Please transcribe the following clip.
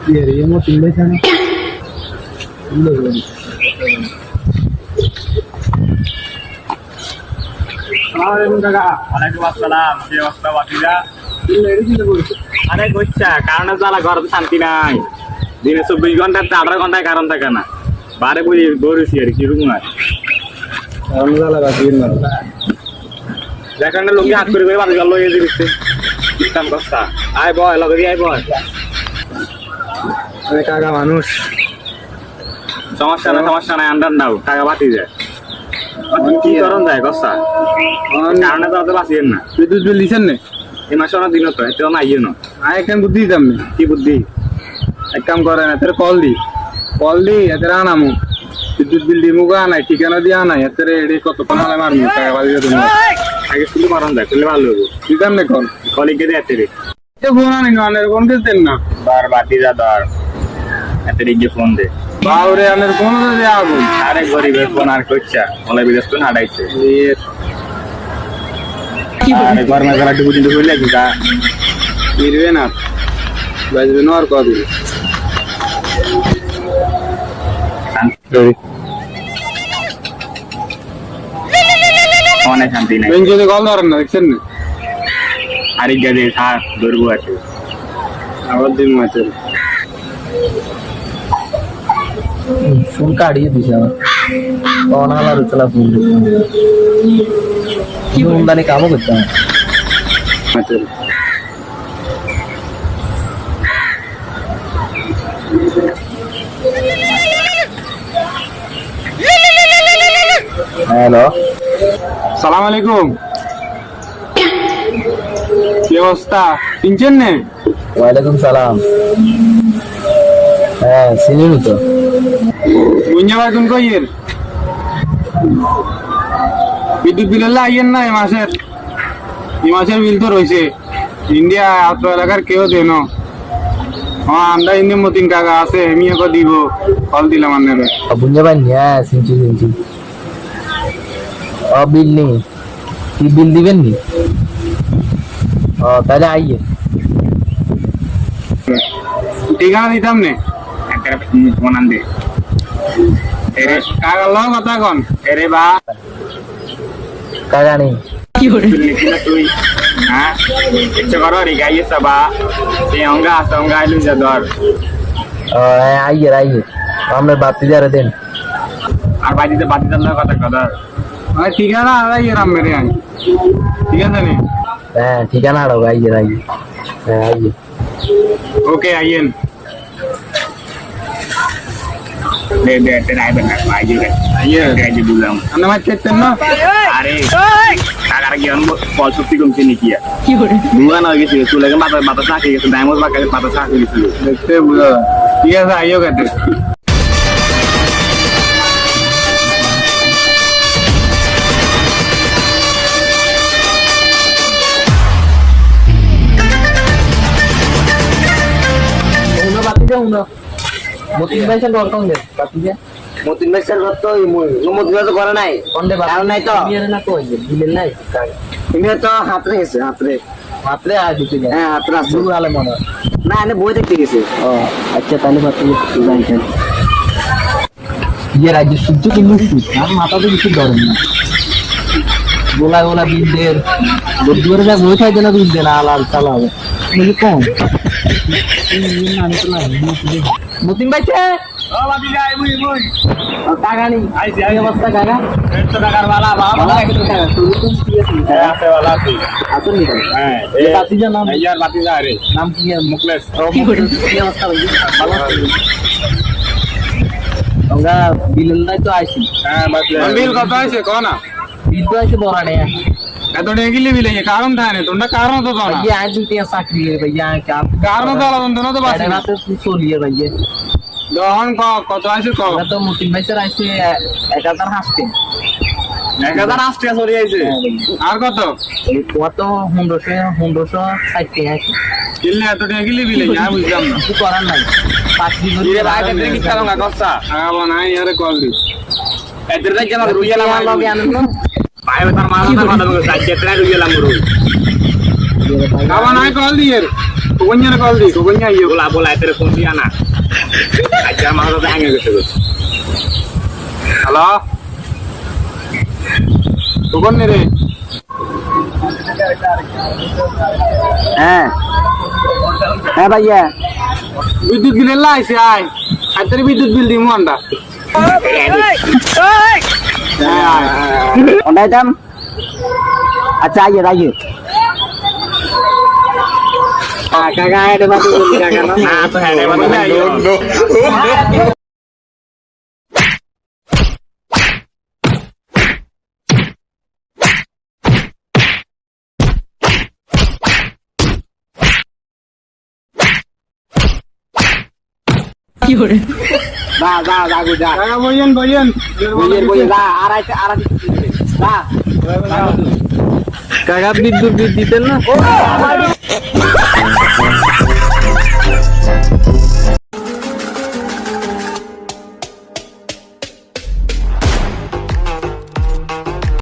Queríamos tinggal sana. Assalamualaikum kakak. Waalaikumsalam. কি অবস্থা বাতিজা? আরে কইছা কারণে জ্বালা ঘরে শান্তি নাই। দিনে 24 ঘন্টা 18 ঘন্টায় কারণ থাকে না। বারে বুঝি গরুছি আর কি রুম না। Alhamdulillah batin na. যেখানে লোকে হাত করে করে বাতি গেল এই দিচ্ছে। ইসলাম কস্তা। আয় বয় লগে দিয়ে আয় বয়। Ada kakak manus. সমস্যা নাই আন্ডার দাও টাকা বাতি যায়। কি করন যায় কস্তা? কারণে তো বাঁচিয়েন না। Bidu bidu lisan ne. এই মাসে অনেক দিন তো এতেও না ইয়ে না। Ay kan buddhi tamne. কি বুদ্ধি? এক কাম করে না তোর কল দি এদের আনামু বিদ্যুৎ বিল দিমু গা নাই ঠিকানা দিয়া নাই এদের এডি কত পানালে মারমু টাকা বাড়ি তুমি আগে শুধু মারন যায় করলে ভালো হবে। দিতাম নে কোন কলিগে দিয়ে এতে রে এ ফোন আনি আনের কোন দিতেন না বার বাতি যা দর এতে রিগে ফোন দে বাউরে আনের কোন দে আবু আরে গরিবের ফোন আর কইছা বলে বিদেশ কোন হাডাইছে আরে গরমে গলা ডুবু ডুবু হইলে গা ইরবে না বাজবে না আর কদিন অনেক শান্তি নাই বেঞ্চে কল ধরেন না দেখছেন না আর ইগা দে থাক দরবু আছে আবার দিন মাছে फुल काढिए दिशा कौन आला रुचला फुल धूमधाने काम करता है মাছে हेलो সালাম আলাইকুম কি অবস্থা চিনছেন নে वालेकुम सलाम হ্যাঁ চিনি তো বুঝা বাজুন কইয়ের বিদ্যুৎ বিল আইয়েন না এই মাসের বিল তো রয়েছে ইন্ডিয়া আত্র এলাকার কেউ দেন হ্যাঁ আমরা ইন্ডিয়া মতিন কাকা আছে আমি এখন দিব কল দিলাম আপনারা বুঝে পাই হ্যাঁ চিনছি ও বিল নেই কি বিল দিবেন নি ও তাহলে আইয়ে ঠিকানা দিতাম নে একটা ফোন আন দে এরে কাকা ল কথা কন এরে বা কাকা নেই তুই হ্যাঁ ইচ্ছে করো রে গাইয়ে সবা এই অঙ্গা আইলু যা দর ও আইয়ে আমরা বাতি যারা দেন আর বাড়িতে বাতি দাও কথা কথা ঠিকানা আড়াই এরাম মেরে আই ঠিক আছে নে হ্যাঁ ঠিকানা আড়ো আইয়ে হ্যাঁ আইয়ে ওকে আইয়েন দে তে নাই বেনা আইয়ে আইয়ে বুঝলাম আমরা মাছ চেতেন না আরে টাকার কি অন ফল সত্যি কমছে নাকি কি করে দুয়া না গেছে চলে গেছে মাথা চাকে গেছে ডায়মন্ড বাকালে মাথা চাকে গেছে দেখতে বুঝা ঠিক আছে আইও কাটে uno বাতি দে uno মতিন ভাই সঙ্গে ওরকম দে বাতি দে মতিন ভাই স্যার কত মতিন ভাই তো করে নাই কোন데 বাতি কারণ নাই তো বিয়ের না কই দিলেন নাই তুমি তো হাতরে গেছে হাতরে মাত্রে আ দিতে যায় হ্যাঁ হাতরে আছে দূর আলে মনে না এনে বই দেখতে গেছে ও আচ্ছা তাহলে বাতি যাইছেন ইয়ে রাজ্য সূর্য কিন্তু আর মাথাতে কিছু ধরেন না গোলা বিলদের দুপুরে যা বই খাইতে না বিল দেনা আলাল চালাবে মানে কম মতিন ভাই ও বাতি যাই মুই টাকা নেই আইছি এই অবস্থা কাকা 100 টাকার বালা বাবা ভালো একটা টাকা তুই তো কি আছে আছে বালা আছে আসল নি হ্যাঁ এই বাতি যা নাম এই यार বাতি যা রে নাম কি মুকলেশ কি অবস্থা ভাই ভালো আমরা বিলেন্দাই তো আইছি হ্যাঁ বাতি বিল কত আছে কো না বিল তো আইছে বড় নেই এত ডেগিলি বিলে কারণ থাকে তোমরা কারণ তো দাও না भैया आज भी चाकरी है भैया क्या কারণ তো আলাদা তোমরা তো বাসি না तो सोलिए भैया দহন কত আছে কো আমরা তো মুতিন ভাই স্যার আইছে 1000 হাসতে 1000 আস্তে চলে আইছে আর কত এই তোমার তো 100 টাকা আছে কিল্লে এত ডেগিলি বিলে যা বুঝলাম না কিছু করার নাই চাকরি করে ইরে ভাই দেখতে কি কারণ না কসা আগাবো না ইয়ারে কল দি এদের রাজ্য না রুইয়া লগে লাগে আনেন না ভাই তার মাথা মাথা সাইকেল রুইয়া লাম রুই খাওয়া নাই কল দিয়ে কোবন্যারে কল দি কোবন্যা আইও বলা এতে ফোন দিয়া না আজকে আমার হাতে হাঙ্গে গেছে গো হ্যালো কোবন্যা রে হ্যাঁ হ্যাঁ ভাইয়া বিদ্যুৎ বিলের লাইছে আয় আজকে বিদ্যুৎ বিল দিমু আন্ডা ওটাই দাম আচ্ছা আইয়ে আইয়ে কাকা এটা বাদ বলি কাকা না না তো হ্যাঁ মানে আইও যা যা যা গো যা কাকা বইয়েন বইয়েন বইয়ে যা আড়াইতে যা কাকা বিদ্যুৎ দিতেন না